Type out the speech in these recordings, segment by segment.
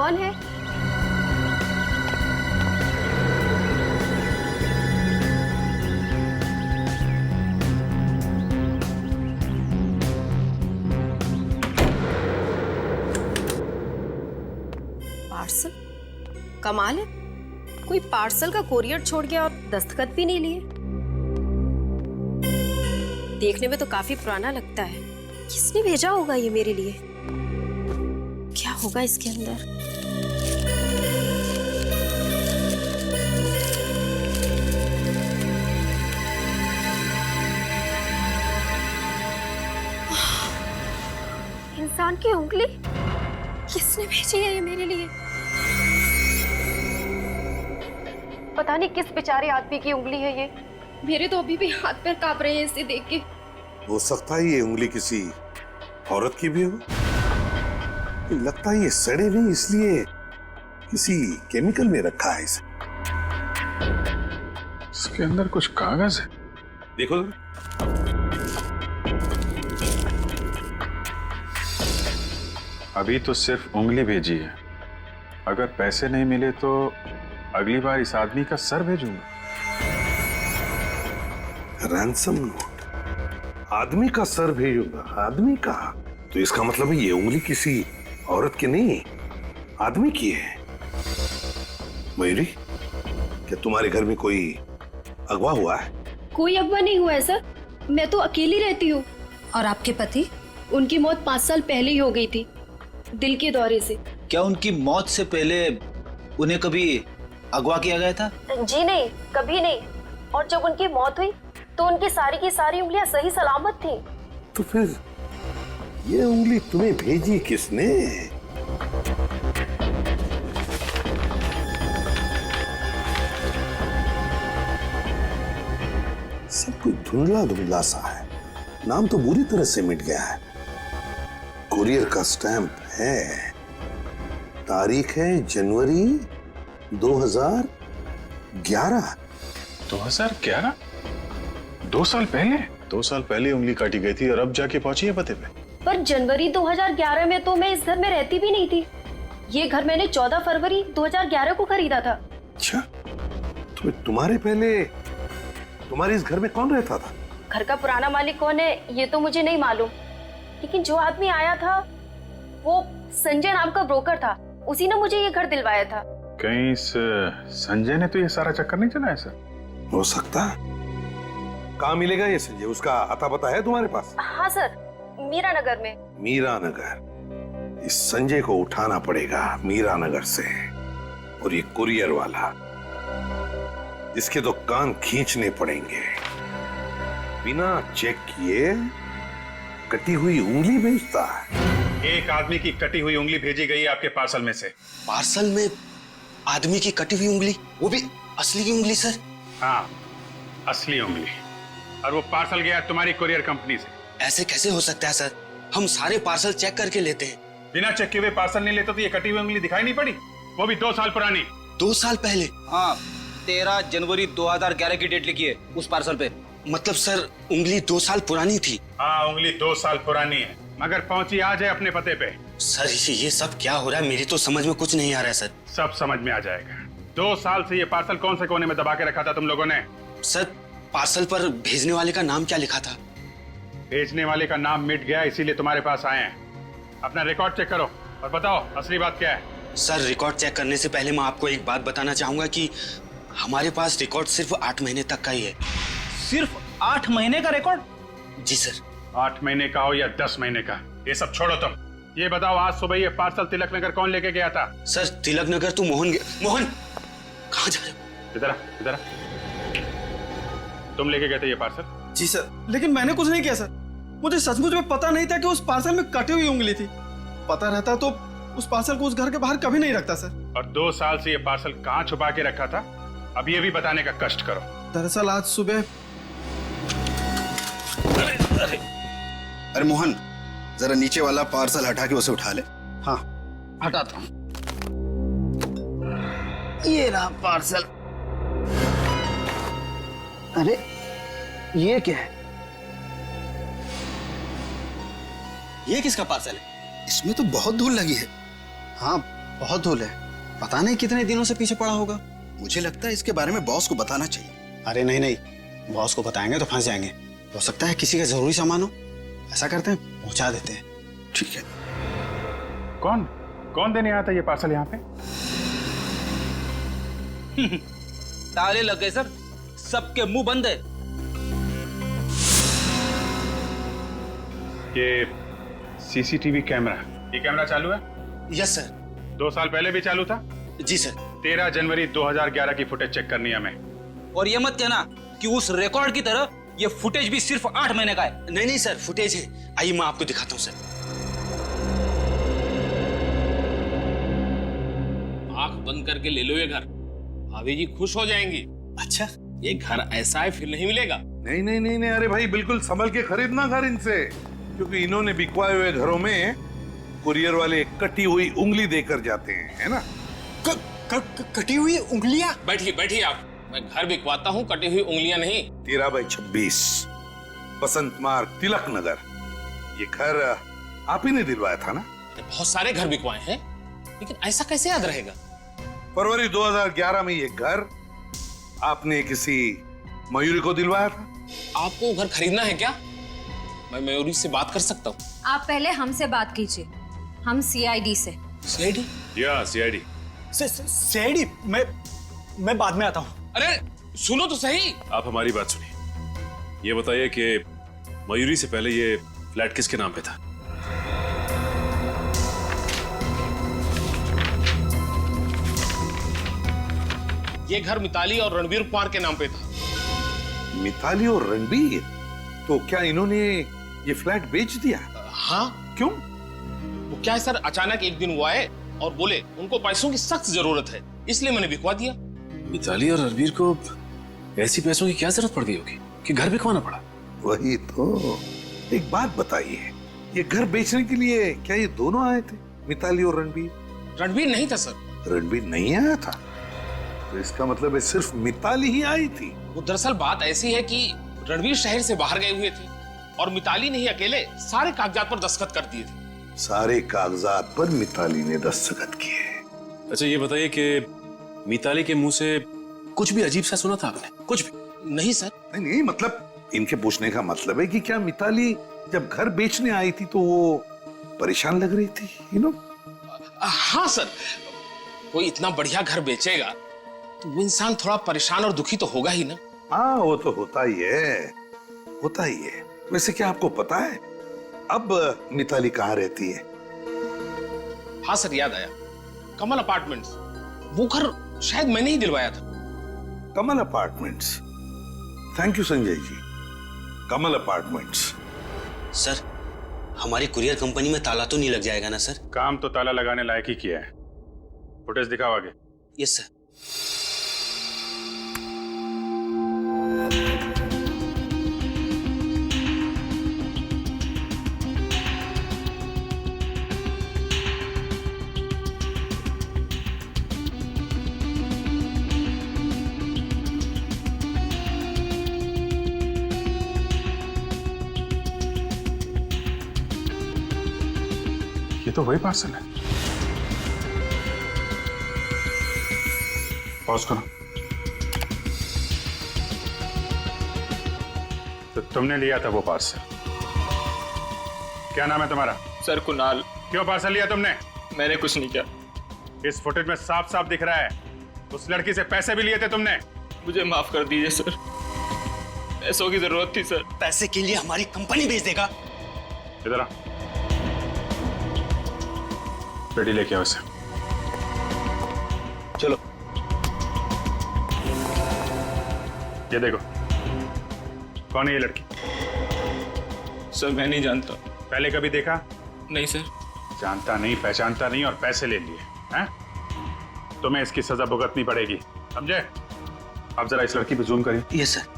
कौन है? पार्सल? कमाल है, कोई पार्सल का कोरियर छोड़ गया और दस्तखत भी नहीं लिए। देखने में तो काफी पुराना लगता है। किसने भेजा होगा ये मेरे लिए? क्या होगा इसके अंदर? इंसान की उंगली? किसने भेजी है ये मेरे लिए? पता नहीं किस बेचारे आदमी की उंगली है ये। मेरे तो अभी भी हाथ पैर कांप रहे हैं इसे देख के। हो सकता है ये उंगली किसी औरत की भी हो। लगता है ये सड़े नहीं, इसलिए किसी केमिकल में रखा है इसे। इसके अंदर कुछ कागज है, देखो। अभी तो सिर्फ उंगली भेजी है। अगर पैसे नहीं मिले तो अगली बार इस आदमी का सर भेजूंगा। रैंसम नोट, आदमी का सर भेजूंगा। आदमी का? तो इसका मतलब है ये उंगली किसी औरत की नहीं, आदमी की है। मयूरी, क्या तुम्हारे घर में कोई अगवा हुआ है? कोई अगवा नहीं हुआ है सर, मैं तो अकेली रहती हूँ। और आपके पति? उनकी मौत 5 साल पहले ही हो गई थी, दिल के दौरे से। क्या उनकी मौत से पहले उन्हें कभी अगवा किया गया था? जी नहीं, कभी नहीं। और जब उनकी मौत हुई तो उनकी सारी की सारी उंगलियां सही सलामत थी। तो फिर ये उंगली तुम्हें भेजी किसने? सब कुछ धुंधला धुंधला सा है। नाम तो बुरी तरह से मिट गया है। कुरियर का स्टैंप है, तारीख है जनवरी 2011। 2011? 2 साल पहले? 2 साल पहले उंगली काटी गई थी और अब जाके पहुंची है पते पे। पर जनवरी 2011 में तो मैं इस घर में रहती भी नहीं थी। ये घर मैंने 14 फरवरी 2011 को खरीदा था। अच्छा, तो तुम्हारे पहले तुम्हारे इस घर में कौन रहता था? घर का पुराना मालिक कौन है ये तो मुझे नहीं मालूम, लेकिन जो आदमी आया था वो संजय नाम का ब्रोकर था। उसी ने मुझे ये घर दिलवाया था। कहीं इस संजय ने तो ये सारा चक्कर नहीं चलाया सर? हो सकता है। कहाँ मिलेगा ये संजय? उसका अता पता है तुम्हारे पास? हाँ सर, मीरा नगर में। मीरा नगर? इस संजय को उठाना पड़ेगा मीरा नगर से। और ये कुरियर वाला, इसके तो कान खींचने पड़ेंगे। बिना चेक किए कटी हुई उंगली भेजता है। एक आदमी की कटी हुई उंगली भेजी गई है आपके पार्सल में से। पार्सल में आदमी की कटी हुई उंगली, वो भी असली की उंगली सर? हाँ, असली उंगली। और वो पार्सल गया तुम्हारी कुरियर कंपनी से। ऐसे कैसे हो सकता है सर? हम सारे पार्सल चेक करके लेते हैं। बिना चेक किए हुए पार्सल नहीं लेते तो ये कटी हुई उंगली दिखाई नहीं पड़ी? वो भी 2 साल पुरानी। 2 साल पहले? हाँ, 13 जनवरी 2011 की डेट लिखी है उस पार्सल पे। मतलब सर उंगली 2 साल पुरानी थी? हाँ, उंगली 2 साल पुरानी है, मगर पहुंची आज है अपने पते पे। सर ये सब क्या हो रहा है? मेरी तो समझ में कुछ नहीं आ रहा है सर। सब समझ में आ जाएगा। 2 साल से ये पार्सल कौन से कोने में दबा के रखा था तुम लोगों ने? सर पार्सल पर भेजने वाले का नाम क्या लिखा था? भेजने वाले का नाम मिट गया, इसीलिए तुम्हारे पास आए हैं। अपना रिकॉर्ड चेक करो और बताओ असली बात क्या है। सर रिकॉर्ड चेक करने से पहले मैं आपको एक बात बताना चाहूंगा कि हमारे पास रिकॉर्ड सिर्फ 8 महीने तक का ही है। सिर्फ 8 महीने का रिकॉर्ड? जी सर। 8 महीने का हो या 10 महीने का, ये सब छोड़ो तुम। ये बताओ आज सुबह ये पार्सल तिलक नगर कौन लेके गया था? सर तिलक नगर तो मोहन कहाँ जा रहे हो? इधर इधर, तुम लेके गए थे ये पार्सल? जी सर, लेकिन मैंने कुछ नहीं किया सर। मुझे सचमुच में पता नहीं था कि उस पार्सल में कटी हुई उंगली थी। पता रहता तो उस पार्सल को उस घर के बाहर कभी नहीं रखता सर। और 2 साल से ये पार्सल कहाँ छुपा के रखा था, अब ये भी बताने का कष्ट करो। दरअसल आज सुबह। अरे मोहन, जरा नीचे वाला पार्सल हटा के उसे उठा ले। हाँ हटाता हूँ। ये रहा पार्सल। अरे ये क्या है? ये किसका पार्सल है? इसमें तो बहुत धूल लगी है। हाँ बहुत धूल है। पता नहीं कितने दिनों से पीछे पड़ा होगा। मुझे लगता है इसके बारे में बॉस को बताना चाहिए। अरे नहीं नहीं, बॉस को बताएंगे तो फंस जाएंगे। हो सकता है किसी का जरूरी सामान हो। ऐसा करते हैं, पहुंचा देते हैं। ठीक है। कौन कौन देने आया था ये पार्सल यहाँ पे? ताले लग गए सर, सबके मुंह बंद है। ये सीसीटीवी कैमरा, ये कैमरा चालू है? Yes sir. 2 साल पहले भी चालू था? जी सर। 13 जनवरी 2011 की फुटेज चेक करनी है हमें। और ये मत कहना कि उस रिकॉर्ड की तरह ये फुटेज भी सिर्फ 8 महीने का है। नहीं नहीं सर, फुटेज है। आइए मैं आपको दिखाता हूँ सर। आंख बंद करके ले लो ये घर, भाभी जी खुश हो जाएंगी। अच्छा, ये घर ऐसा है फिर नहीं मिलेगा। नहीं नहीं नहीं नहीं, अरे भाई बिल्कुल संभल के खरीदना घर इनसे, क्योंकि इन्होंने बिकवाए हुए घरों में कुरियर वाले कटी हुई उंगली देकर जाते हैं, है ना? कटी हुई उंगलियां? बैठिए बैठिए आप, मैं घर बिकवाता हूँ, कटी हुई उंगलियां नहीं। 13/26 बसंत मार्ग, तिलक नगर। ये घर आप ही ने दिलवाया था ना? बहुत सारे घर बिकवाए हैं, लेकिन ऐसा कैसे याद रहेगा? फरवरी 2011 में ये घर आपने किसी मयूरी को दिलवाया था। आपको घर खरीदना है क्या? मैं मयूरी से बात कर सकता हूँ। आप पहले हमसे बात कीजिए, हम सीआईडी से। सीआईडी? या सीआईडी। सीआईडी? मैं बाद में आता हूँ। अरे सुनो तो सही। आप हमारी बात सुनिए, ये बताइए कि मयूरी से पहले ये फ्लैट किसके नाम पे था? ये घर मिताली और रणवीर कुमार के नाम पे था। मिताली और रणबीर? तो क्या इन्होंने ये फ्लैट बेच दिया? हाँ। क्यों? वो क्या है सर, अचानक एक दिन वो आए और बोले उनको पैसों की सख्त जरूरत है, इसलिए मैंने बिकवा दिया। मिताली और रणवीर को ऐसी पैसों की क्या जरूरत पड़ गई होगी कि घर बिकवाना पड़ा? वही तो। एक बात बताइए, ये घर बेचने के लिए क्या ये दोनों आए थे, मिताली और रणबीर? रणवीर नहीं था सर। रणबीर नहीं आया था? तो इसका मतलब है सिर्फ मिताली ही आई थी। वो दरअसल बात ऐसी है कि रणवीर शहर से बाहर गए हुए थे और मिताली ने ही अकेले सारे कागजात पर दस्तखत कर दिए थे। सारे कागजात पर मिताली ने दस्तखत किए। अच्छा ये बताइए कि मिताली के मुंह से कुछ भी अजीब सा सुना था आपने? कुछ भी? नहीं सर। नहीं नहीं, मतलब इनके पूछने का मतलब है कि क्या मिताली जब घर बेचने आई थी तो वो परेशान लग रही थी, यू नो? हाँ सर, कोई इतना बढ़िया घर बेचेगा तो वो इंसान थोड़ा परेशान और दुखी तो होगा ही ना। हाँ वो तो होता ही है, होता ही है। वैसे क्या आपको पता है अब मिताली कहाँ रहती है? हाँ सर, याद आया, कमल अपार्टमेंट्स। वो घर शायद मैंने ही दिलवाया था। Kamal apartments? Thank you Sanjay ji. Kamal apartments. Sir, हमारी कुरियर कंपनी में ताला तो नहीं लग जाएगा ना सर? काम तो ताला लगाने लायक ही किया है। फुटेज दिखाओ आगे। Yes sir. ये तो वही पार्सल है। पॉज करो। तो तुमने लिया था वो पार्सल? क्या नाम है तुम्हारा? सर कुणाल। क्यों पार्सल लिया तुमने? मैंने कुछ नहीं किया। इस फुटेज में साफ साफ दिख रहा है उस लड़की से पैसे भी लिए थे तुमने। मुझे माफ कर दीजिए सर, पैसों की जरूरत थी सर। पैसे के लिए हमारी कंपनी बेच देगा? इधर आ, पेटी लेके आओ इसे। चलो। ये देखो, कौन है ये लड़की? सर मैं नहीं जानता। पहले कभी देखा? नहीं सर। जानता नहीं, पहचानता नहीं और पैसे ले लिए हैं? तुम्हें इसकी सजा भुगतनी पड़ेगी, समझे? अब जरा इस लड़की पे जूम करिए। Yes sir.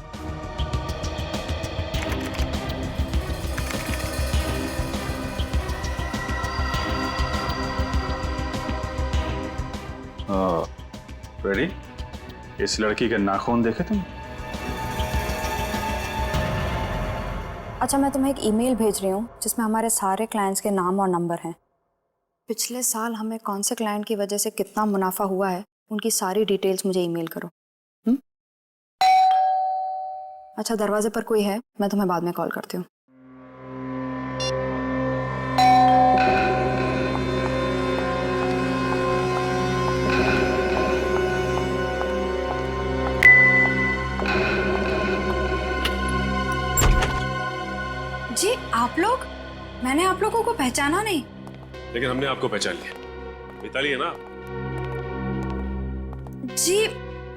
रेडी? इस लड़की के नाखून देखे तुम? अच्छा, मैं तुम्हें एक ईमेल भेज रही हूँ जिसमें हमारे सारे क्लाइंट्स के नाम और नंबर हैं। पिछले साल हमें कौन से क्लाइंट की वजह से कितना मुनाफा हुआ है, उनकी सारी डिटेल्स मुझे ईमेल करो। अच्छा, दरवाजे पर कोई है, मैं तुम्हें बाद में कॉल करती हूँ। जी आप लोग? मैंने आप लोगों को पहचाना नहीं। लेकिन हमने आपको पहचान लिया, मिताली है ना? जी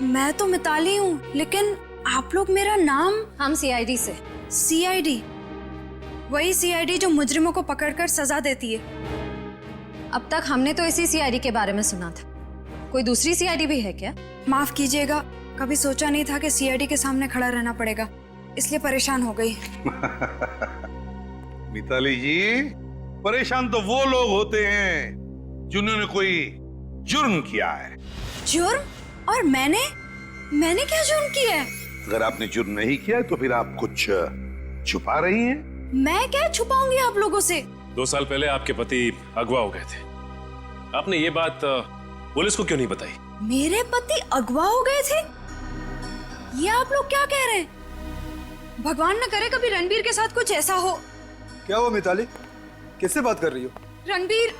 मैं तो मिताली हूँ, लेकिन आप लोग मेरा नाम। हम सीआईडी से। सीआईडी? वही सीआईडी जो मुजरिमों को पकड़कर सजा देती है। अब तक हमने तो इसी सीआईडी के बारे में सुना था, कोई दूसरी सीआईडी भी है क्या? माफ कीजिएगा, कभी सोचा नहीं था कि सीआईडी के सामने खड़ा रहना पड़ेगा, इसलिए परेशान हो गई। मिताली जी, परेशान तो वो लोग होते हैं जिन्होंने कोई जुर्म किया है। जुर्म? और मैंने क्या जुर्म किया है? अगर आपने जुर्म नहीं किया है तो फिर आप कुछ छुपा रही हैं। मैं क्या छुपाऊंगी आप लोगों से? 2 साल पहले आपके पति अगवा हो गए थे, आपने ये बात पुलिस को क्यों नहीं बताई? मेरे पति अगवा हो गए थे? ये आप लोग क्या कह रहे हैं? भगवान न करे कभी रणबीर के साथ कुछ ऐसा हो। क्या हुआ मिताली, किससे बात कर रही हो? रणबीर,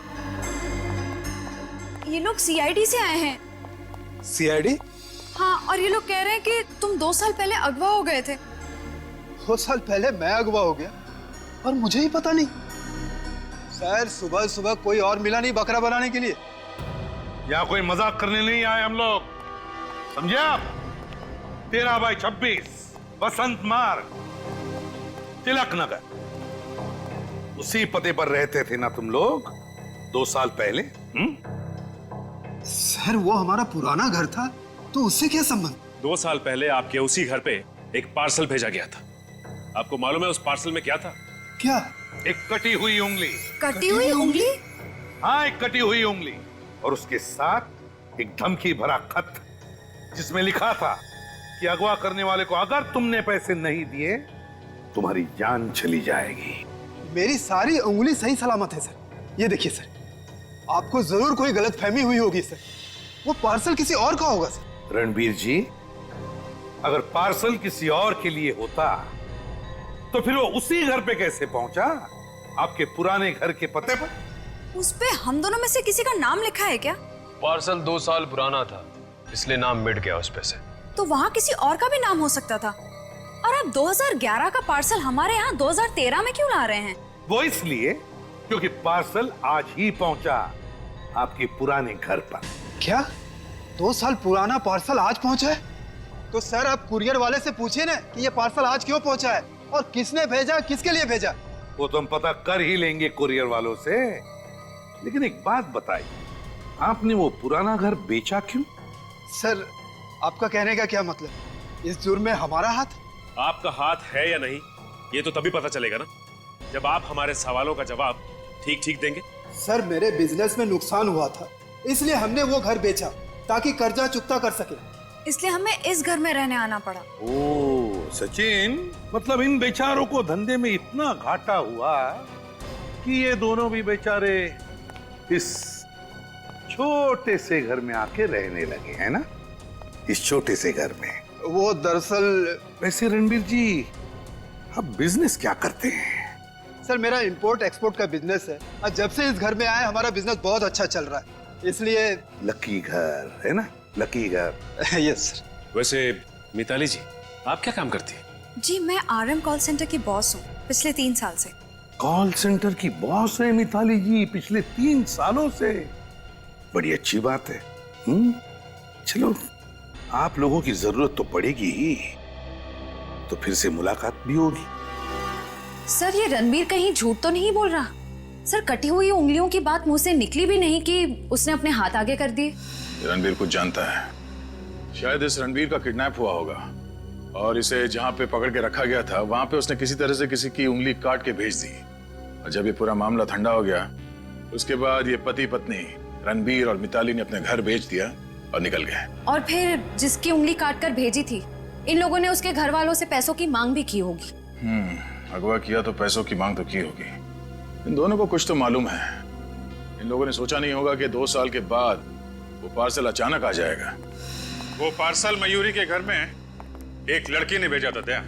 ये लोग सीआईडी से आए हैं। सीआईडी? हाँ, और ये लोग कह रहे हैं कि तुम 2 साल पहले अगवा हो गए थे। 2 साल पहले मैं अगवा हो गया और मुझे ही पता नहीं? सर, सुबह सुबह कोई और मिला नहीं बकरा बनाने के लिए? यहाँ कोई मजाक करने नहीं आए हम लोग, समझे आप? 13/26 बसंत मार्ग, तिलक नगर, उसी पते पर रहते थे ना तुम लोग 2 साल पहले? सर, वो हमारा पुराना घर था, तो उससे क्या संबंध? 2 साल पहले आपके उसी घर पे एक पार्सल भेजा गया था, आपको मालूम है उस पार्सल में क्या था? क्या? एक कटी हुई उंगली। कटी हुई उंगली? हाँ, एक कटी हुई उंगली, और उसके साथ एक धमकी भरा खत जिसमें लिखा था कि अगवा करने वाले को अगर तुमने पैसे नहीं दिए तुम्हारी जान चली जाएगी। मेरी सारी उंगली सही सलामत है सर। ये देखिए सर, आपको जरूर कोई गलतफहमी हुई होगी सर। वो पार्सल किसी और का होगा सर। रणबीर जी, अगर पार्सल किसी और के लिए होता तो फिर वो उसी घर पे कैसे पहुंचा? आपके पुराने घर के पते पर? उस पे हम दोनों में से किसी का नाम लिखा है क्या? पार्सल 2 साल पुराना था, इसलिए नाम मिट गया उस पे से। तो वहाँ किसी और का भी नाम हो सकता था। और आप 2011 का पार्सल हमारे यहाँ 2013 में क्यों ला रहे हैं? वो इसलिए क्योंकि पार्सल आज ही पहुंचा आपके पुराने घर पर। क्या 2 साल पुराना पार्सल आज पहुंचा है? तो सर, आप कुरियर वाले से पूछिए ना कि ये पार्सल आज क्यों पहुंचा है और किसने भेजा, किसके लिए भेजा। वो तो हम पता कर ही लेंगे कुरियर वालों से। लेकिन एक बात बताइए, आपने वो पुराना घर बेचा क्यों? सर, आपका कहने का क्या मतलब? इस जुर्म में हमारा हाथ? आपका हाथ है या नहीं ये तो तभी पता चलेगा ना, जब आप हमारे सवालों का जवाब ठीक ठीक देंगे। सर, मेरे बिजनेस में नुकसान हुआ था, इसलिए हमने वो घर बेचा ताकि कर्जा चुकता कर सके। इसलिए हमें इस घर में रहने आना पड़ा। ओ सचिन, मतलब इन बेचारों को धंधे में इतना घाटा हुआ कि ये दोनों भी बेचारे इस छोटे से घर में आके रहने लगे हैं ना? इस छोटे से घर में। वो दरअसल, वैसे रणबीर जी, आप बिजनेस क्या करते हैं? सर, मेरा इंपोर्ट एक्सपोर्ट का बिजनेस है और जब से इस घर में आए हमारा बिजनेस बहुत अच्छा चल रहा है, इसलिए। लकी घर है ना? लकी घर। Yes sir. वैसे मिताली जी, आप क्या काम करती हैं? जी, मैं आरएम कॉल सेंटर की बॉस हूँ पिछले 3 साल से। कॉल सेंटर की बॉस है मिताली जी पिछले 3 सालों से? बड़ी अच्छी बात है। चलो, आप लोगों की जरूरत तो पड़ेगी ही, तो फिर से मुलाकात भी होगी। सर, ये रणबीर कहीं झूठ तो नहीं बोल रहा? सर, कटी हुई उंगलियों की बात मुंह से निकली भी नहीं कि उसने अपने हाथ आगे कर दिए। रणबीर कुछ जानता है, शायद इस रणबीर का किडनैप हुआ होगा और इसे जहाँ पे पकड़ के रखा गया था वहां पे उसने किसी तरह से किसी की उंगली काट के भेज दी। और जब ये पूरा मामला ठंडा हो गया, उसके बाद ये पति पत्नी रणबीर और मिताली ने अपने घर बेच दिया और निकल गए। और फिर जिसकी उंगली काट कर भेजी थी, इन लोगों ने उसके घर वालों से पैसों की मांग भी की होगी। अगवा किया तो पैसों की मांग तो की होगी। इन दोनों को कुछ तो मालूम है, इन लोगों ने सोचा नहीं होगा कि 2 साल के बाद वो पार्सल अचानक आ जाएगा। वो पार्सल मयूरी के घर में एक लड़की ने भेजा था। दया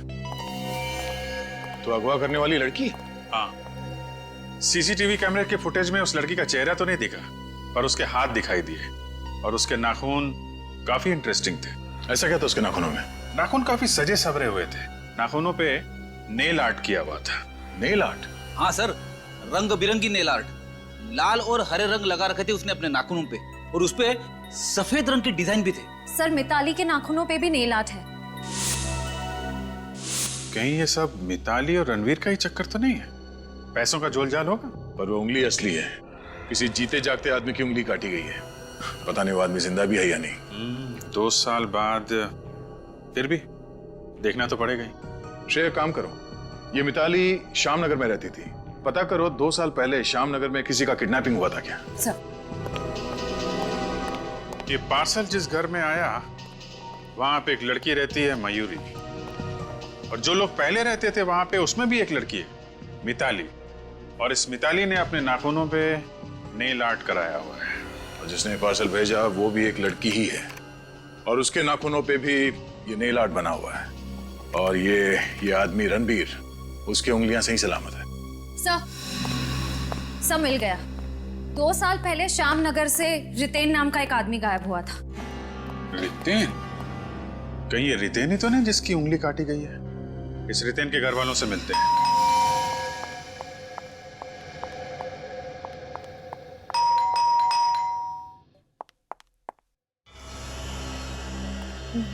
तो अगवा करने वाली लड़की? हाँ। सीसीटीवी कैमरे के फुटेज में उस लड़की का चेहरा तो नहीं दिखा, पर उसके हाथ दिखाई दिए और उसके नाखून काफी इंटरेस्टिंग थे। ऐसा क्या था उसके नाखूनों में? नाखून काफी सजे सवरे हुए थे। नाखूनों पे नेल आर्ट किया हुआ था। Nail art? हाँ सर, रंग बिरंगी नेल आर्ट, लाल और हरे रंग लगा रखे थे उसने अपने नाखूनों पे, और उस पे सफेद रंग के डिजाइन भी थे। सर मिताली के नाखूनों पे भी नेल आर्ट है। कहीं ये सब मिताली और रणवीर का ही चक्कर तो नहीं है? पैसों का जोलजाल होगा? पर वो उंगली असली है, किसी जीते जागते आदमी की उंगली काटी गई है। पता नहीं वो आदमी जिंदा भी है या नहीं। 2 साल बाद फिर भी देखना तो पड़ेगा ही। श्रेय, काम करो, ये मिताली श्यामनगर में रहती थी, पता करो 2 साल पहले श्यामनगर में किसी का किडनैपिंग हुआ था क्या? सर ये पार्सल जिस घर में आया वहां पे एक लड़की रहती है, मयूरी, और जो लोग पहले रहते थे वहां पे उसमें भी एक लड़की है, मिताली, और इस मिताली ने अपने नाखूनों पे नेल आर्ट कराया हुआ है, और जिसने पार्सल भेजा वो भी एक लड़की ही है, और उसके नाखूनों पे भी ये नेल आर्ट बना हुआ है, और ये आदमी रणबीर, उसकी उंगलियां सही सलामत है। सब मिल गया। 2 साल पहले श्यामनगर से रितेन नाम का एक आदमी गायब हुआ था। रितेन? कहीं ये रितेन ही तो नहीं जिसकी उंगली काटी गई है? इस रितेन के घर वालों से मिलते हैं।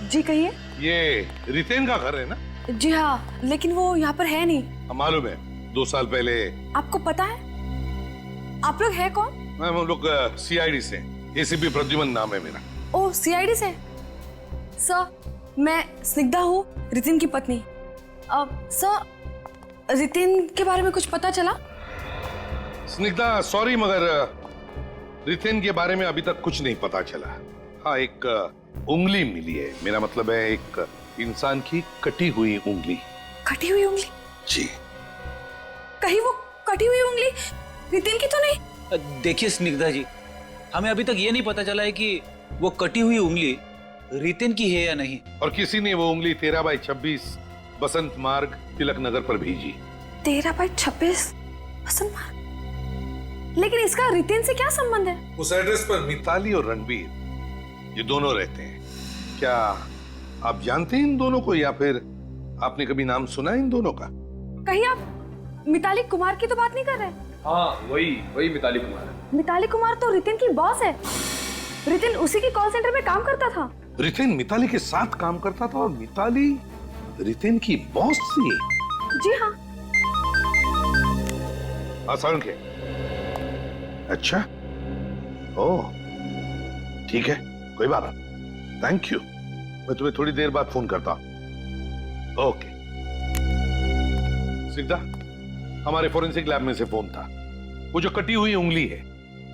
जी कहिए। ये रितेन का घर है ना? जी हाँ, लेकिन वो यहाँ पर है नहीं। मालूम है, 2 साल पहले। आपको पता है? आप लोग है कौन? हम लोग सीआईडी से, एसीपी प्रद्युमन नाम है मेरा। ओ, सीआईडी से? सर, मैं स्निग्धा हूँ, रितिन की पत्नी। सर, रितिन के बारे में कुछ पता चला? स्निग्धा, सॉरी, मगर रितेन के बारे में अभी तक कुछ नहीं पता चला। हाँ, एक उंगली मिली है, मेरा मतलब है एक इंसान की कटी हुई उंगली। कटी हुई उंगली? जी। कहीं वो कटी हुई उंगली रितिन की तो नहीं? देखिए स्निग्धा जी, हमें अभी तक ये नहीं पता चला है कि वो कटी हुई उंगली रितिन की है या नहीं। और किसी ने वो उंगली 13/26 बसंत मार्ग, तिलक नगर पर भेजी। 13/26 बसंत मार्ग? लेकिन इसका रितिन से क्या संबंध है? उस एड्रेस पर मिताली और रणबीर, ये दोनों रहते हैं। क्या आप जानते हैं इन दोनों को, या फिर आपने कभी नाम सुना इन दोनों का? कहीं आप मिताली कुमार की तो बात नहीं कर रहे? हाँ, वही मिताली कुमार है। मिताली कुमार तो रितिन की बॉस है। रितिन उसी की कॉल सेंटर में काम करता था। रितिन मिताली के साथ काम करता था और मिताली रितिन की बॉस थी? जी हाँ। आसान के? अच्छा, ओह, ठीक है, कोई बात नहीं, थैंक यू। मैं तुम्हें थोड़ी देर बाद फोन करता हूं। ओके। सिद्धा, हमारे फोरेंसिक लैब में से फोन था। वो जो कटी हुई उंगली है,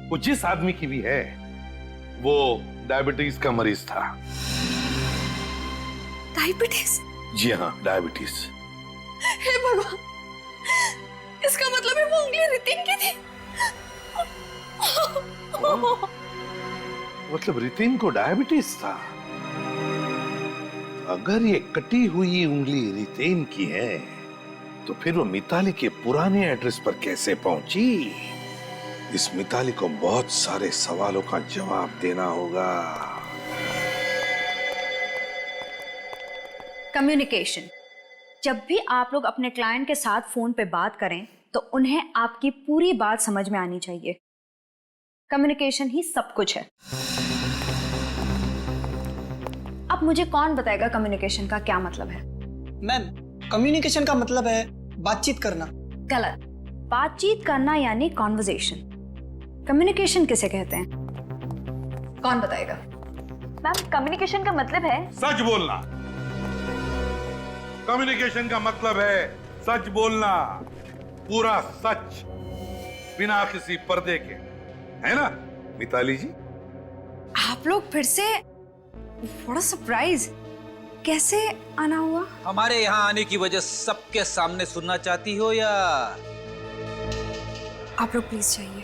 वो जिस आदमी की भी है, वो डायबिटीज का मरीज था। डायबिटीज? जी हाँ, डायबिटीज। हे भगवान, इसका मतलब है वो उंगली रितिन की थी। मतलब रितिन को डायबिटीज था? अगर ये कटी हुई उंगली रितेन की है, तो फिर वो मिताली के पुराने एड्रेस पर कैसे पहुंची? इस मिताली को बहुत सारे सवालों का जवाब देना होगा। कम्युनिकेशन। जब भी आप लोग अपने क्लाइंट के साथ फोन पे बात करें तो उन्हें आपकी पूरी बात समझ में आनी चाहिए। कम्युनिकेशन ही सब कुछ है। अब मुझे कौन बताएगा कम्युनिकेशन का क्या मतलब है? मैम, कम्युनिकेशन का मतलब है बातचीत करना। गलत। बातचीत करना यानी कॉन्वर्सेशन। कम्युनिकेशन किसे कहते हैं? कौन बताएगा? मैम, कम्युनिकेशन का मतलब है सच बोलना। कम्युनिकेशन का मतलब है सच बोलना, पूरा सच, बिना किसी पर्दे के, है ना मिताली जी? आप लोग फिर से? बड़ा सरप्राइज। कैसे आना हुआ? हमारे यहाँ आने की वजह सबके सामने सुनना चाहती हो या? आप लोग प्लीज जाइए।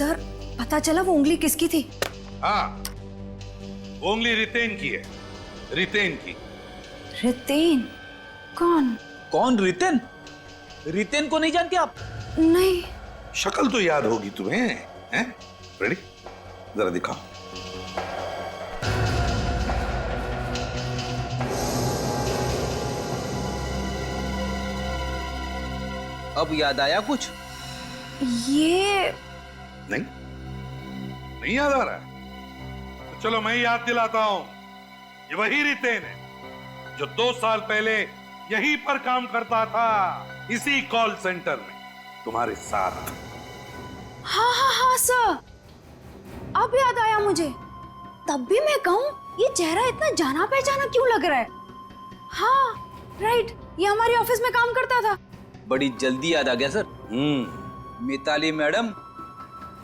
सर पता चला वो उंगली किसकी थी? हाँ, उंगली रितेन की है, रितेन की। रितेन? कौन? कौन रितेन? रितेन को नहीं जानते आप? नहीं। शक्ल तो याद होगी तुम्हें, हैं? रेडी? जरा दिखाओ। अब याद आया कुछ? ये नहीं याद आ रहा? तो चलो मैं याद दिलाता हूं। ये वही रितेन है जो 2 साल पहले यहीं पर काम करता था, इसी कॉल सेंटर में तुम्हारे साथ। हाँ हाँ हाँ सर, अब याद आया मुझे। तब भी मैं कहूँ ये चेहरा इतना जाना पहचाना क्यों लग रहा है? हाँ राइट, ये हमारे ऑफिस में काम करता था। बड़ी जल्दी याद आ गया सर। मिताली मैडम,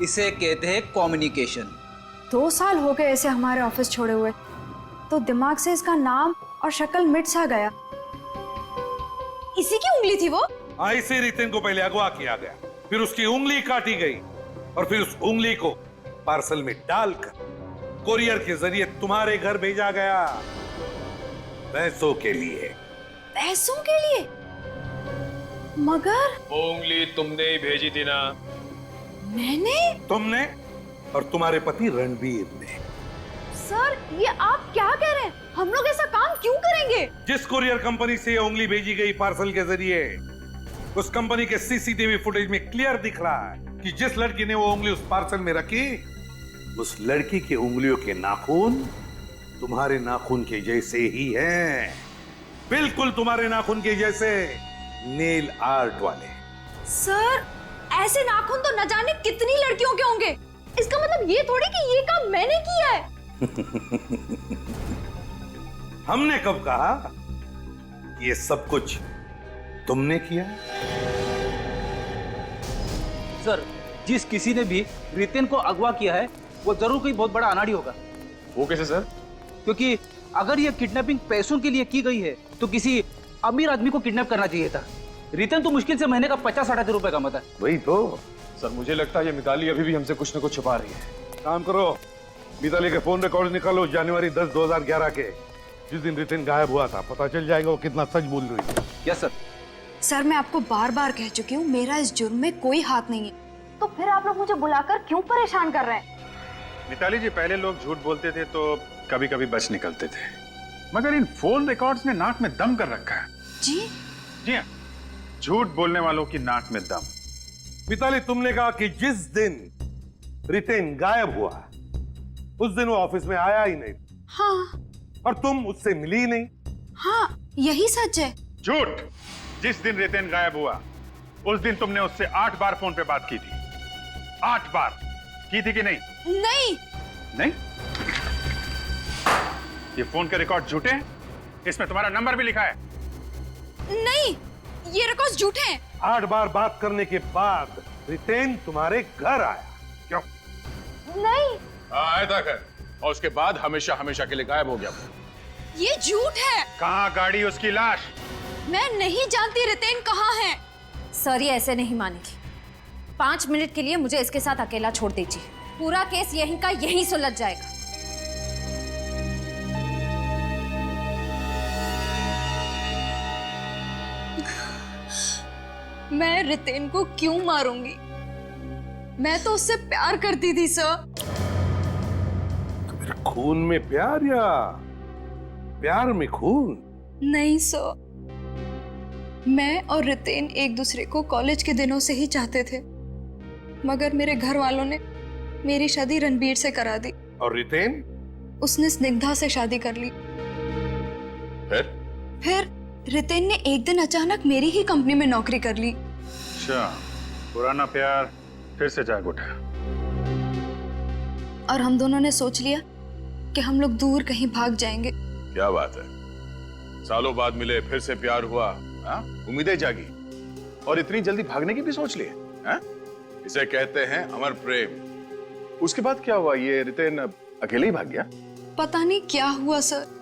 इसे कहते हैं कम्युनिकेशन। 2 साल हो गए इसे हमारे ऑफिस छोड़े हुए, तो दिमाग से इसका नाम और शक्ल मिट सा गया। इसी की उंगली थी वो? हाँ, इसी रितेन को पहले अगवा किया गया, फिर उसकी उंगली काटी गई और फिर उस उंगली को पार्सल में डालकर कोरियर के जरिए तुम्हारे घर भेजा गया, पैसों के लिए। पैसों के लिए? मगर वो उंगली तुमने ही भेजी थी ना? मैंने? तुमने और तुम्हारे पति रणबीर ने। सर ये आप क्या कह रहे हैं? हम लोग ऐसा काम क्यों करेंगे? जिस कुरियर कंपनी से ये उंगली भेजी गई पार्सल के जरिए, उस कंपनी के सीसीटीवी फुटेज में क्लियर दिख रहा है कि जिस लड़की ने वो उंगली उस पार्सल में रखी, उस लड़की के उंगलियों के नाखून तुम्हारे नाखून के जैसे ही हैं, बिल्कुल तुम्हारे नाखून के जैसे, नेल आर्ट वाले। सर ऐसे नाखून तो न जाने कितनी लड़कियों के होंगे। इसका मतलब ये थोड़ी कि ये काम मैंने किया है। हमने कब कहा ये सब कुछ तुमने किया? सर, जिस किसी ने भी रितेन को अगवा किया है वो जरूर कोई बहुत बड़ा अनाड़ी होगा। वो कैसे सर? क्योंकि अगर ये किडनैपिंग पैसों के लिए की गई है तो किसी अमीर आदमी को किडनैप करना चाहिए था। रितेन तो मुश्किल से महीने का 50-60 रुपए कमाता है। वही तो सर, मुझे लगता है ये मिताली अभी भी हमसे कुछ न कुछ छुपा रही है। काम करो, मिताली के फोन रिकॉर्ड निकालो, जनवरी 10, 2011 के, जिस दिन रितेन गायब हुआ था। पता चल जाएगा वो कितना सच बोल रही है। Yes sir. सर मैं आपको बार बार कह चुकी हूँ मेरा इस जुर्म में कोई हाथ नहीं है, तो फिर आप लोग मुझे बुलाकर क्यों परेशान कर रहे हैं? मिताली जी, पहले लोग झूठ बोलते थे तो कभी कभी बच निकलते थे, मगर इन फोन रिकॉर्ड्स ने नाक में दम कर रखा है। जी हाँ, झूठ बोलने वालों की नाक में दम। मिताली, तुमने कहा कि जिस दिन रितेन गायब हुआ उस दिन वो ऑफिस में आया ही नहीं। हाँ। और तुम उससे मिली ही नहीं। हाँ यही सच है। झूठ। जिस दिन रितेन गायब हुआ उस दिन तुमने उससे 8 बार फोन पे बात की थी। 8 बार की थी कि नहीं? नहीं। ये फोन के रिकॉर्ड झूठे हैं? इसमें तुम्हारा नंबर भी लिखा है। नहीं, ये रिकॉर्ड झूठे हैं। 8 बार बात करने के बाद रितेन तुम्हारे घर आया, क्यों? नहीं। आया था घर, और उसके बाद हमेशा हमेशा के लिए गायब हो गया। ये झूठ है। कहाँ गाड़ी उसकी लाश? मैं नहीं जानती रितेन कहाँ है। सर ये ऐसे नहीं मानेगी। 5 मिनट के लिए मुझे इसके साथ अकेला छोड़ दीजिए, पूरा केस यहीं का यहीं सुलझ जाएगा। मैं रितेन को क्यों मारूंगी? मैं तो उससे प्यार करती थी सर। तो मेरे खून में प्यार या प्यार में खून? नहीं सर, मैं और रितेन एक दूसरे को कॉलेज के दिनों से ही चाहते थे, मगर मेरे घर वालों ने मेरी शादी रणबीर से करा दी। और रितेन? उसने स्निग्धा से शादी कर ली। फिर रितेन ने एक दिन अचानक मेरी ही कंपनी में नौकरी कर ली। अच्छा, पुराना प्यार फिर से जाग उठा। और हम दोनों ने सोच लिया कि हम लोग दूर कहीं भाग जाएंगे। क्या बात है, सालों बाद मिले, फिर से प्यार हुआ, उम्मीदें जागी, और इतनी जल्दी भागने की भी सोच लिए। इसे कहते हैं अमर प्रेम। उसके बाद क्या हुआ? ये रितेन अकेले ही भाग गया? पता नहीं क्या हुआ सर।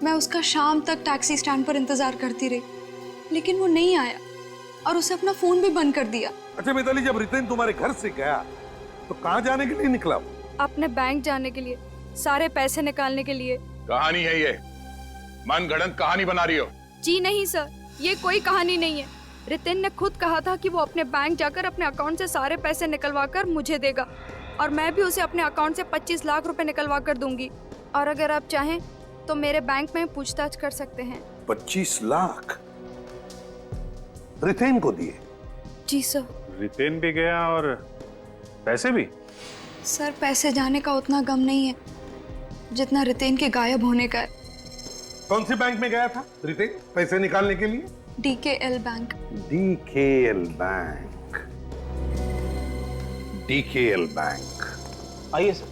मैं उसका शाम तक टैक्सी स्टैंड पर इंतजार करती रही, लेकिन वो नहीं आया और उसे अपना फोन भी बंद कर दिया। अच्छा मिताली, जब रितेन तुम्हारे घर से गया तो कहाँ जाने के लिए निकला? अपने बैंक जाने के लिए, सारे पैसे निकालने के लिए। कहानी है ये? मन गढ़ंत कहानी बना रही हो? जी नहीं सर, ये कोई कहानी नहीं है। रितिन ने खुद कहा था कि वो अपने बैंक जाकर अपने अकाउंट से सारे पैसे निकलवा कर मुझे देगा, और मैं भी उसे अपने अकाउंट से 25 लाख रुपए निकलवा कर दूंगी। और अगर आप चाहें तो मेरे बैंक में पूछताछ कर सकते हैं। 25 लाख रितेन को दिए? जी सर। रितेन भी गया और पैसे भी? सर पैसे जाने का उतना गम नहीं है जितना रितेन के गायब होने का है। कौन से बैंक में गया था रितेन पैसे निकालने के लिए? DKL bank. DKL bank. DKL bank. आइए सर,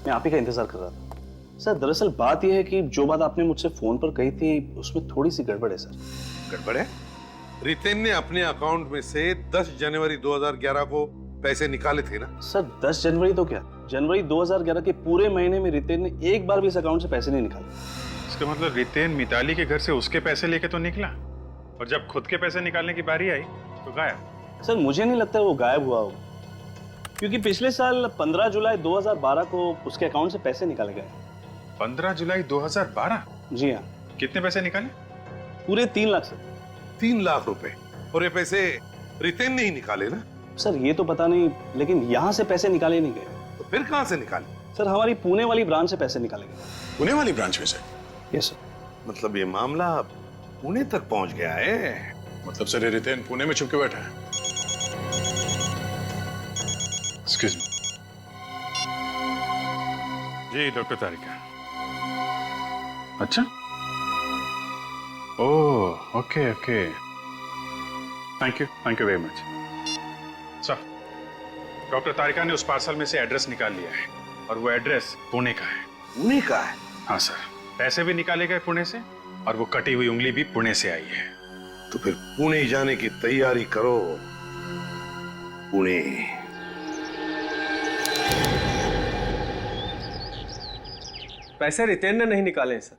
मैं आप ही का इंतजार कर रहा था। सर दरअसल बात यह है कि जो बात आपने मुझसे फोन पर कही थी उसमें थोड़ी सी गड़बड़ है सर। गड़बड़ है? रितेन ने अपने अकाउंट में से 10 जनवरी 2011 को पैसे निकाले थे ना? सर 10 जनवरी तो क्या, जनवरी 2011 के पूरे महीने में रितेन ने एक बार भी इस अकाउंट से पैसे नहीं निकाले। इसका मतलब रितेन मिताली के घर से उसके पैसे लेके तो निकला, और जब खुद के पैसे निकालने की बारी आई तो गायब। सर मुझे नहीं लगता वो गायब हुआ होगा, क्योंकि पिछले साल 15 जुलाई 2012 को उसके अकाउंट से पैसे निकाले गए। 15 जुलाई 2012? जी हाँ। कितने पैसे निकाले? पूरे 3 लाख सर। 3 लाख रुपए? और ये पैसे रितेन ने ही निकाले ना? सर ये तो पता नहीं, लेकिन यहाँ से पैसे निकाले नहीं गए। तो फिर कहाँ से निकाले? सर हमारी पुणे वाली ब्रांच से पैसे निकाले गए। पुणे वाली ब्रांच में से? Yes sir. मतलब ये मामला पुणे तक पहुंच गया है? मतलब सर ये रितेन पुणे में छुप के बैठा है? Excuse me. जी डॉक्टर तारिका। अच्छा, oh okay okay, thank you very much. Sir doctor Tarika ने उस पार्सल में से एड्रेस निकाल लिया है, और वो एड्रेस पुणे का है। पुणे का है? हाँ सर, पैसे भी निकाले गए पुणे से, और वो कटी हुई उंगली भी पुणे से आई है। तो फिर पुणे जाने की तैयारी करो। पुणे। पैसे रितेन ने नहीं निकाले सर,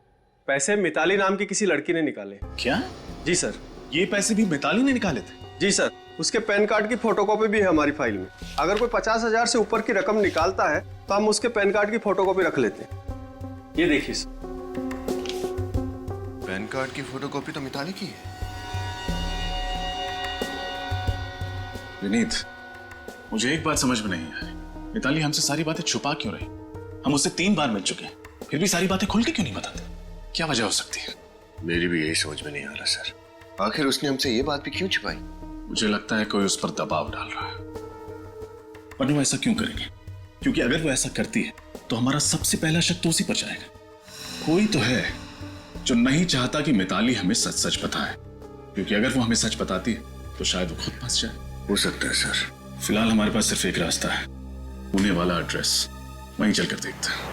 पैसे मिताली नाम की किसी लड़की ने निकाले। क्या? जी सर। ये पैसे भी मिताली ने निकाले थे? जी सर, उसके पैन कार्ड की फोटोकॉपी भी है हमारी फाइल में। अगर कोई 50,000 से ऊपर की रकम निकालता है तो हम उसके पैन कार्ड की फोटोकॉपी रख लेते हैं। ये देखिए सर। पैन कार्ड की फोटोकॉपी तो मिताली की है। विनीत, मुझे एक बात समझ में नहीं आ रही, मिताली हमसे सारी बातें छुपा क्यों रही? हम उससे 3 बार मिल चुके हैं, फिर भी सारी बातें खुल के क्यों नहीं बताते? क्या वजह हो सकती है? मेरी भी यही समझ में नहीं आ रहा सर। आखिर उसने हमसे ये बात भी क्यों छुपाई? मुझे लगता है कोई उस पर दबाव डाल रहा है। पर वो ऐसा क्यों करेंगे? क्योंकि अगर वो ऐसा करती है तो हमारा सबसे पहला शक तो उसी पर जाएगा। कोई तो है जो नहीं चाहता कि मिताली हमें सच सच बताए, क्योंकि अगर वो हमें सच बताती है तो शायद वो खुद फंस जाए। हो सकता है सर। फिलहाल हमारे पास सिर्फ एक रास्ता है, पुणे वाला एड्रेस, वहीं चलकर देखते हैं।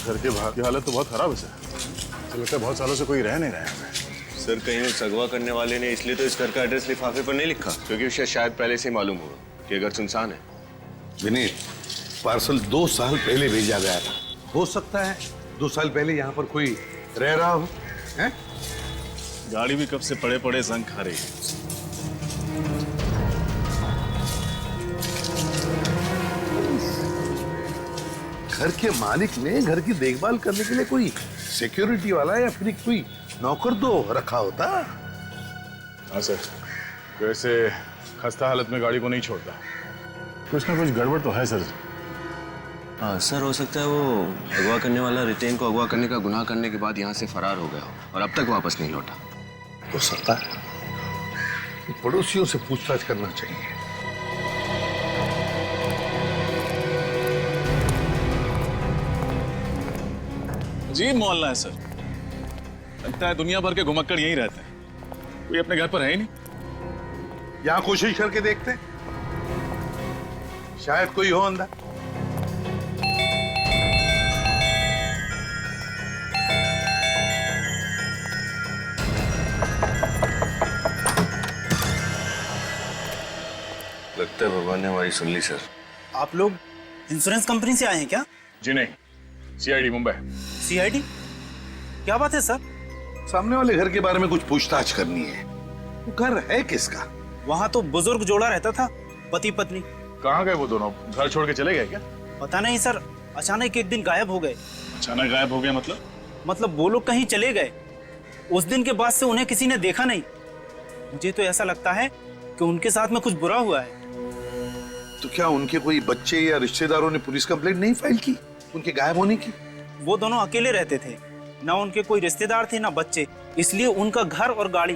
घर के बाहर की हालत तो बहुत खराब है सर। तो लगता है बहुत सालों से कोई रह नहीं रहा है। सर कहीं उस अगवा करने वाले ने इसलिए तो इस घर का एड्रेस लिफाफे पर नहीं लिखा, क्योंकि उसे शायद पहले से मालूम होगा कि घर सुनसान है। विनीत, पार्सल 2 साल पहले भेजा गया था। हो सकता है 2 साल पहले यहाँ पर कोई रह रहा हो। हैं? गाड़ी भी कब से पड़े पड़े जंग खा रही है। घर के मालिक ने घर की देखभाल करने के लिए कोई सिक्योरिटी वाला या फिर कोई नौकर तो रखा होता। हाँ सर, वैसे खस्ता हालत में गाड़ी को नहीं छोड़ता। कुछ ना कुछ गड़बड़ तो है सर। हाँ सर, हो सकता है वो अगवा करने वाला रितेन को अगवा करने का गुनाह करने के बाद यहाँ से फरार हो गया हो और अब तक वापस नहीं लौटा। हो सकता है। पड़ोसियों से पूछताछ करना चाहिए। अजीब मोहल्ला है सर। लगता है दुनिया भर के घुमक्कड़ यहीं रहते हैं, कोई अपने घर पर है ही नहीं। यहाँ कोशिश करके देखते हैं, शायद कोई हो अंदर। लगता है भगवान ने हमारी सुन ली सर। आप लोग इंश्योरेंस कंपनी से आए हैं क्या? जी नहीं, सीआईडी मुंबई। सीआईडी? क्या बात है सर? सामने वाले घर के बारे में कुछ पूछताछ करनी है। वो घर है किसका? वहाँ तो बुजुर्ग जोड़ा रहता था, पति पत्नी। कहाँ गए वो दोनों? घर छोड़ के चले गए क्या? पता नहीं सर, अचानक एक दिन गायब हो गए। अचानक गायब हो गया मतलब वो लोग कहीं चले गए। उस दिन के बाद से उन्हें किसी ने देखा नहीं। मुझे तो ऐसा लगता है कि उनके साथ में कुछ बुरा हुआ है। तो क्या उनके कोई बच्चे या रिश्तेदारों ने पुलिस कंप्लेंट नहीं फाइल की उनके गायब होने की? वो दोनों अकेले रहते थे, ना उनके कोई रिश्तेदार थे ना बच्चे, इसलिए उनका घर और गाड़ी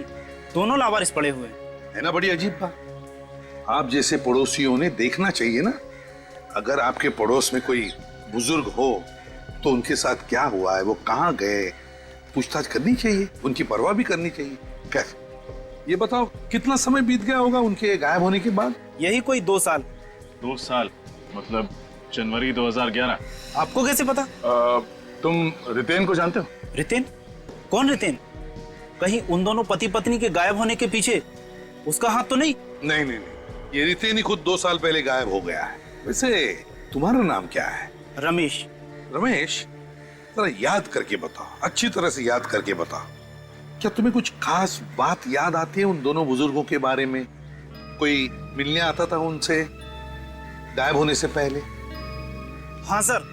दोनों लावारिस पड़े हुए हैं। है ना बड़ी अजीब बात। आप जैसे पड़ोसियों ने देखना चाहिए ना, अगर आपके पड़ोस में कोई बुजुर्ग हो तो उनके साथ क्या हुआ है, वो कहाँ गए, पूछताछ करनी चाहिए, उनकी परवाह भी करनी चाहिए। कैसे? ये बताओ कितना समय बीत गया होगा उनके गायब होने के बाद? यही कोई 2 साल। 2 साल मतलब जनवरी 2011। आपको कैसे पता? तुम रितेन को जानते हो? रितेन? कौन रितेन? कहीं उन दोनों पति पत्नी के गायब होने के पीछे उसका हाथ तो नहीं? नहीं नहीं नहीं, ये रितेन ही खुद 2 साल पहले गायब हो गया है। वैसे तुम्हारा नाम क्या है? रमेश। रमेश, जरा याद करके बताओ, अच्छी तरह से याद करके बताओ, क्या तुम्हें कुछ खास बात याद आती है उन दोनों बुजुर्गों के बारे में? कोई मिलने आता था उनसे गायब होने से पहले? हाँ सर,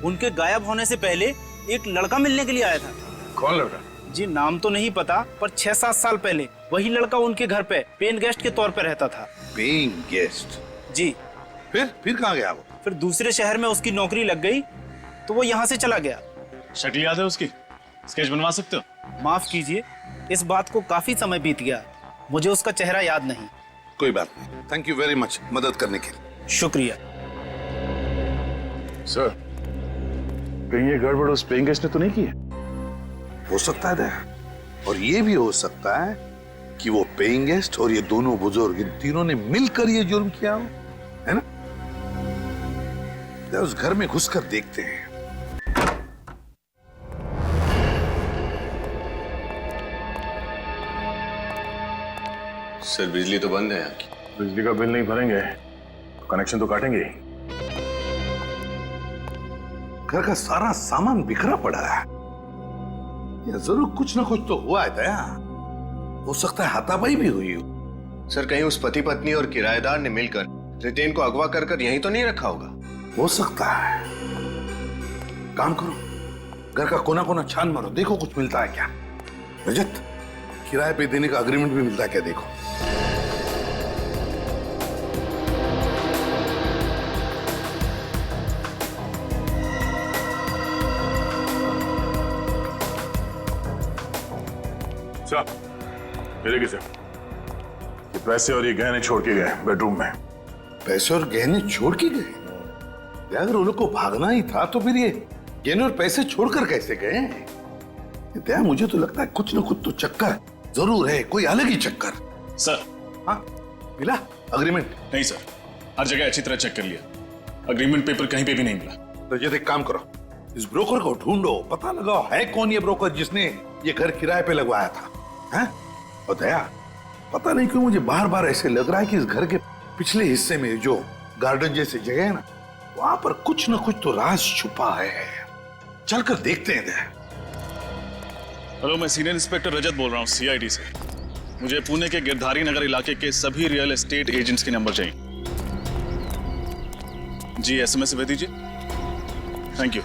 उनके गायब होने से पहले एक लड़का मिलने के लिए आया था। कौन लड़का? जी नाम तो नहीं पता, पर 6-7 साल पहले वही लड़का उनके घर पे पेइंग गेस्ट के तौर पे रहता था। Paying guest? जी। फिर कहाँ गया वो? फिर दूसरे शहर में उसकी नौकरी लग गई तो वो यहाँ से चला गया। शक्ल याद है उसकी? स्केच बनवा सकते हो? माफ कीजिए, इस बात को काफी समय बीत गया, मुझे उसका चेहरा याद नहीं। कोई बात नहीं, थैंक यू वेरी मच मदद करने के लिए। शुक्रिया। सर, कहीं ये गड़बड़ उस पेइंग गेस्ट ने तो नहीं की है? हो सकता है दया, और ये भी हो सकता है कि वो पेइंग गेस्ट और ये दोनों बुजुर्ग, इन तीनों ने मिलकर ये जुर्म किया हो, है ना? उस घर में घुसकर देखते हैं। सर बिजली तो बंद है यहाँ की। बिजली का बिल नहीं भरेंगे तो कनेक्शन तो काटेंगे ही। घर का सारा सामान बिखरा पड़ा है, या जरूर कुछ ना कुछ तो हुआ है दया। हो सकता है हाथापाई भी हुई हो। सर कहीं उस पति पत्नी और किराएदार ने मिलकर रितेन को अगवा कर यहीं तो नहीं रखा होगा? हो सकता है। काम करो, घर का कोना कोना छान मारो, देखो कुछ मिलता है क्या। रजत, किराए पे देने का अग्रीमेंट भी मिलता है क्या, देखो। मेरे किसे ये पैसे और ये गहने छोड़ के गए बेडरूम में। पैसे और गहने छोड़ के गए? अगर उन लोग को भागना ही था तो फिर ये गहने और पैसे छोड़कर कैसे गए? दया, मुझे तो लगता है कुछ ना कुछ तो चक्कर जरूर है, कोई अलग ही चक्कर। सर। हाँ, मिला अग्रीमेंट? नहीं सर, हर जगह अच्छी तरह चेक कर लिया, अग्रीमेंट पेपर कहीं पे भी नहीं मिला। तो ये एक काम करो, इस ब्रोकर को ढूंढो, पता लगाओ है कौन ये ब्रोकर जिसने ये घर किराए पे लगवाया था, हैं? और दया, पता नहीं क्यों मुझे बार बार ऐसे लग रहा है कि इस घर के पिछले हिस्से में जो गार्डन जैसी जगह है ना, वहां पर कुछ ना कुछ तो राज छुपा है। चलकर देखते हैं दया। हेलो, मैं सीनियर इंस्पेक्टर रजत बोल रहा हूँ सीआईडी से। मुझे पुणे के गिरधारी नगर इलाके के सभी रियल एस्टेट एजेंट्स के नंबर चाहिए। जी एसएमएस भेज दीजिए। Thank you.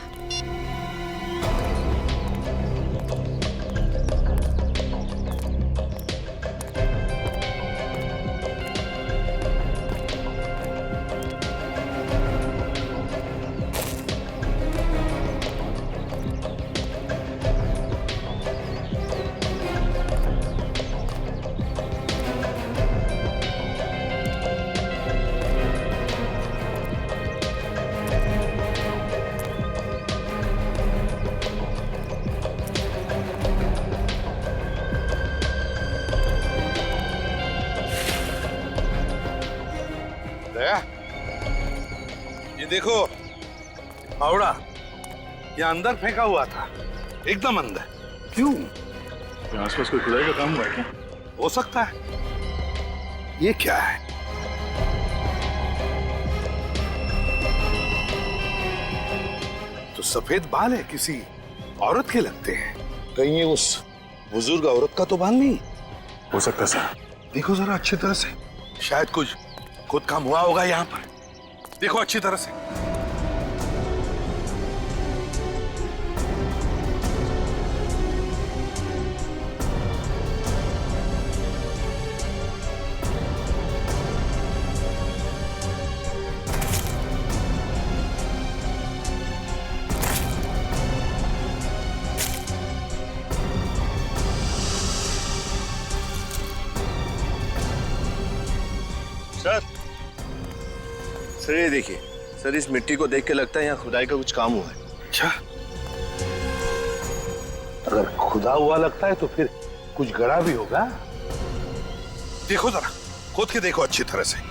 ये देखो फावड़ा, ये अंदर फेंका हुआ था, एकदम अंदर। क्यों? आसपास कोई खुदाई का काम हुआ है क्या? हो सकता है। ये क्या है? सफेद बाल है, किसी औरत के लगते हैं। कहीं ये उस बुजुर्ग औरत का तो बाल नहीं हो सकता सर। देखो जरा अच्छी तरह से, शायद कुछ खुद काम हुआ होगा यहाँ पर। देखो अच्छी तरह से। सर ये देखिए सर, इस मिट्टी को देख के लगता है यहाँ खुदाई का कुछ काम हुआ है। अच्छा, अगर खुदा हुआ लगता है तो फिर कुछ गड़ा भी होगा। देखो जरा, खोद के देखो अच्छी तरह से।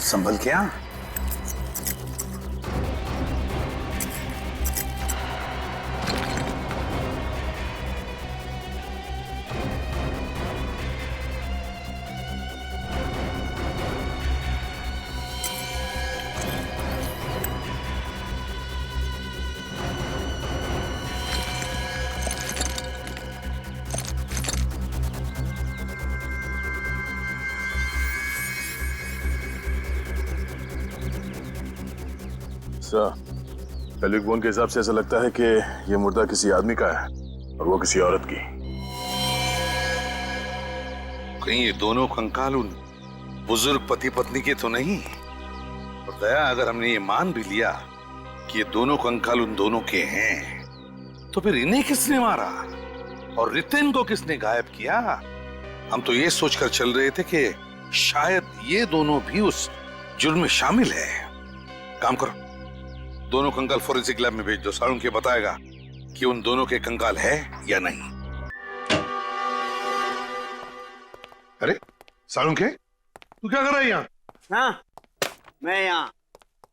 संभल क्या? पेल्विक बोन के हिसाब से ऐसा लगता है कि ये मुर्दा किसी आदमी का है और वो किसी औरत की। कहीं ये दोनों कंकाल उन बुजुर्ग पति पत्नी के तो नहीं? और दया, अगर हमने ये मान भी लिया कि ये दोनों कंकाल उन दोनों के हैं, तो फिर इन्हें किसने मारा और रितेन को किसने गायब किया? हम तो ये सोचकर चल रहे थे कि शायद ये दोनों भी उस जुर्म में शामिल है। काम करो, दोनों कंकाल फोरेंसिक लैब में भेज दो। साळुंखे बताएगा कि उन दोनों के कंकाल है या नहीं। अरे साळुंखे, तू क्या कर रहा है यहाँ? हाँ, मैं यहाँ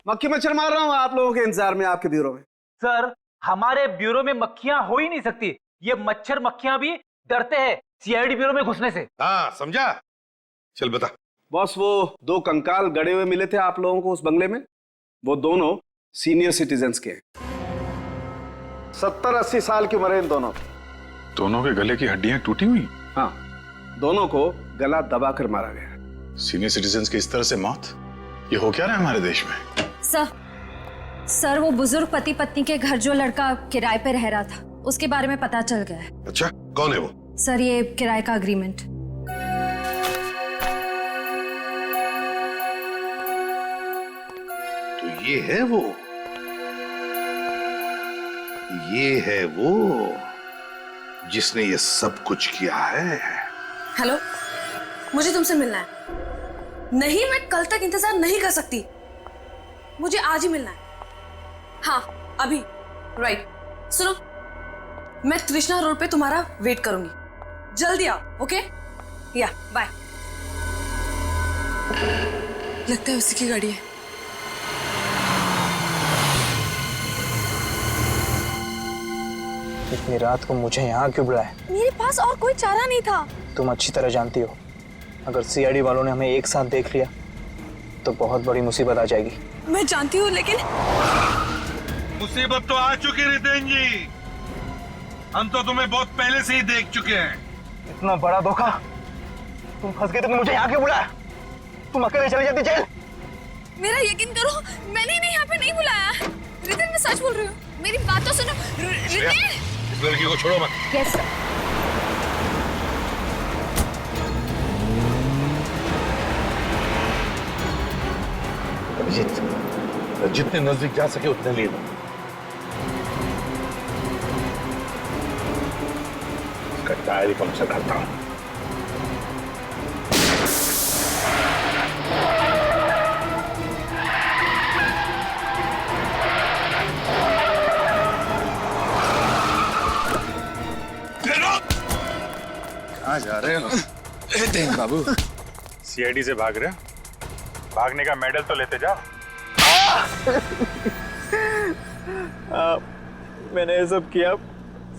मक्खी मच्छर मार रहा हूँ आप लोगों के इंतजार में आपके ब्यूरो में। सर, हमारे ब्यूरो में मक्खियां हो ही नहीं सकती। ये मच्छर मक्खियां भी डरते हैं सीआईडी ब्यूरो में घुसने से। हाँ, समझा? चल बता। बॉस, वो दो कंकाल गड़े हुए मिले थे आप लोगों को उस बंगले में, वो दोनों सीनियर सिटीजन्स के 70-80 साल की उम्र है इन दोनों की। दोनों के गले की हड्डियां टूटी हुई? हाँ, दोनों को गला दबाकर मारा गया। सीनियर सिटीजन्स की इस तरह से मौत, ये हो क्या रहा है हमारे देश में? सर वो बुजुर्ग पति पत्नी के घर जो लड़का किराए पे रह रहा था, उसके बारे में पता चल गया है। अच्छा, कौन है वो? सर, ये किराए का अग्रीमेंट। तो ये है वो, ये है वो जिसने ये सब कुछ किया है। हेलो, मुझे तुमसे मिलना है। नहीं, मैं कल तक इंतजार नहीं कर सकती, मुझे आज ही मिलना है। हाँ, अभी। राइट, सुनो, मैं तृष्णा रोड पे तुम्हारा वेट करूंगी, जल्दी आओ। ओके, या बाय। लगता है उसी की गाड़ी है। इतनी रात को मुझे यहाँ क्यों बुलाया? मेरे पास और कोई चारा नहीं था। तुम अच्छी तरह जानती हो, अगर सीआईडी वालों ने हमें एक साथ देख लिया तो बहुत बड़ी मुसीबत आ जाएगी। मैं जानती हूँ, लेकिन मुसीबत तो आ चुकी रितेन जी, हम तो तुम्हें बहुत पहले से ही देख चुके हैं। इतना बड़ा धोखा, तुम फंस गए, तुमने मुझे यहाँ क्यों बुलाया? तुम अकेले चली जाती जेल। मेरा यकीन करो, मैंने इन्हें यहाँ पे नहीं बुलाया। रितेन, मैं सच बोल रही हूँ, मेरी बात तो सुनो। रितेन, इस लड़की को छोड़ो मत। Yes sir. अभिजीत, जितने नजदीक जा सके उतने ले लो। इसका टायर ही पंक्चर करता हूं। कहाँ जा रहे हो? देख बाबू, सीआईडी से भाग रहे हो? भागने का मेडल तो लेते जाओ। मैंने ये सब किया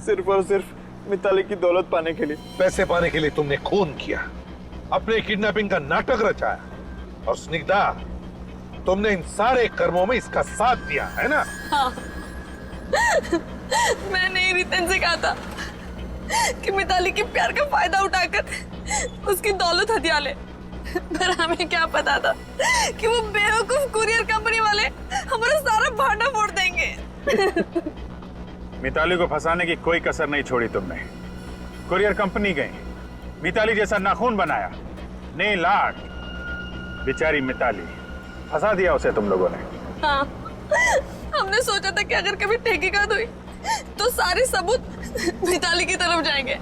सिर्फ और सिर्फ मिताली की दौलत पाने के लिए। पैसे पाने के लिए तुमने खून किया, अपने किडनैपिंग का नाटक रचाया, और स्निग्धा तुमने इन सारे कर्मों में इसका साथ दिया है ना? हाँ। मैंने ही रितन से कहा था कि मिताली के प्यार का फायदा उठाकर उसकी दौलत हथिया ले, पर हमें क्या पता था कि वो बेवकूफ कुरियर कंपनी वाले हमारा सारा भांडा फोड़ देंगे। मिताली को फंसाने की कोई कसर नहीं छोड़ी तुमने। कुरियर कंपनी गई, मिताली जैसा नाखून बनाया, नहीं लाट, बेचारी मिताली, फंसा दिया उसे तुम लोगों ने। हाँ, हमने सोचा था कि अगर कभी तहकीकात हुई तो सारे सबूत मिताली की तरफ जाएंगे,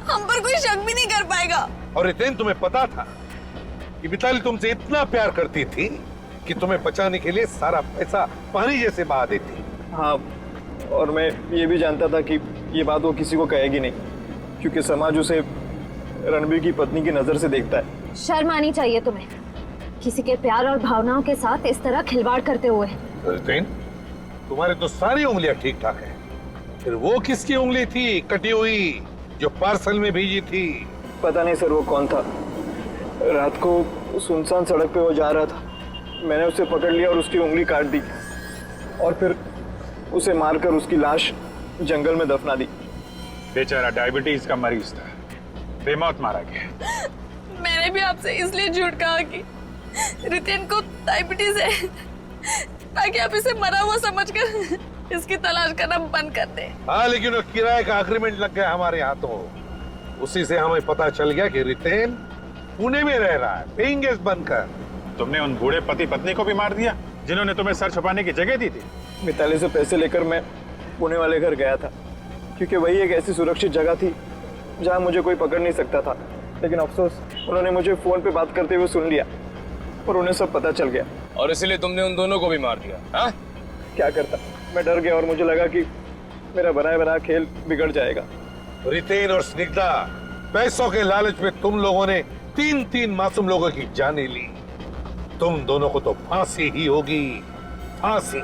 हम पर कोई शक भी नहीं कर पाएगा। और रितेन, तुम्हें पता था कि मिताली तुमसे इतना प्यार करती थी कि तुम्हें बचाने के लिए सारा पैसा पानी जैसे बहा देती। हाँ, और मैं ये भी जानता था कि ये बात वो किसी को कहेगी नहीं, क्योंकि समाज उसे रणबीर की पत्नी की नजर से देखता है। शर्म आनी चाहिए तुम्हें, किसी के प्यार और भावनाओं के साथ इस तरह खिलवाड़ करते हुए। रितेन, तुम्हारे तो सारी उंगलियां ठीक ठाक है, फिर वो किसकी उंगली थी कटी हुई जो पार्सल में भेजी थी? पता नहीं सर वो कौन था। रात को सुनसान सड़क पे वो जा रहा था, मैंने उसे पकड़ लिया और उसकी उंगली काट दी, और फिर उसे मारकर उसकी लाश जंगल में दफना दी। बेचारा डायबिटीज का मरीज था, बेमौत मारा गया। मैंने भी आपसे इसलिए झूठ कहा कि रितेन को डायबिटीज है, ताकि आप इसे मरा हुआ समझकर इसकी तलाश करना बंद कर दे। हाँ, लेकिन वो किराए का एग्रीमेंट लग गया हमारे हाथों, उसी से हमें पता चल गया कि रितेन पुणे में रह रहा है, पेइंग गेस्ट बनकर। तुमने उन बूढ़े पति पत्नी को भी मार दिया जिन्होंने तुम्हें सर छुपाने की जगह दी थी। मिताली से पैसे लेकर मैं पुणे वाले घर गया था, क्योंकि वही एक ऐसी सुरक्षित जगह थी जहां मुझे कोई पकड़ नहीं सकता था। लेकिन अफसोस, उन्होंने मुझे फोन पे बात करते हुए सुन लिया और उन्हें सब पता चल गया। और इसीलिए तुमने उन दोनों को भी मार दिया? हाँ? क्या करता, मैं डर गया और मुझे लगा कि मेरा बनाया बना खेल बिगड़ जाएगा। रितेन और स्निग्धा, पैसों के लालच में तुम लोगों ने 3 मासूम लोगों की जानें ली। तुम दोनों को तो फांसी ही होगी, फांसी।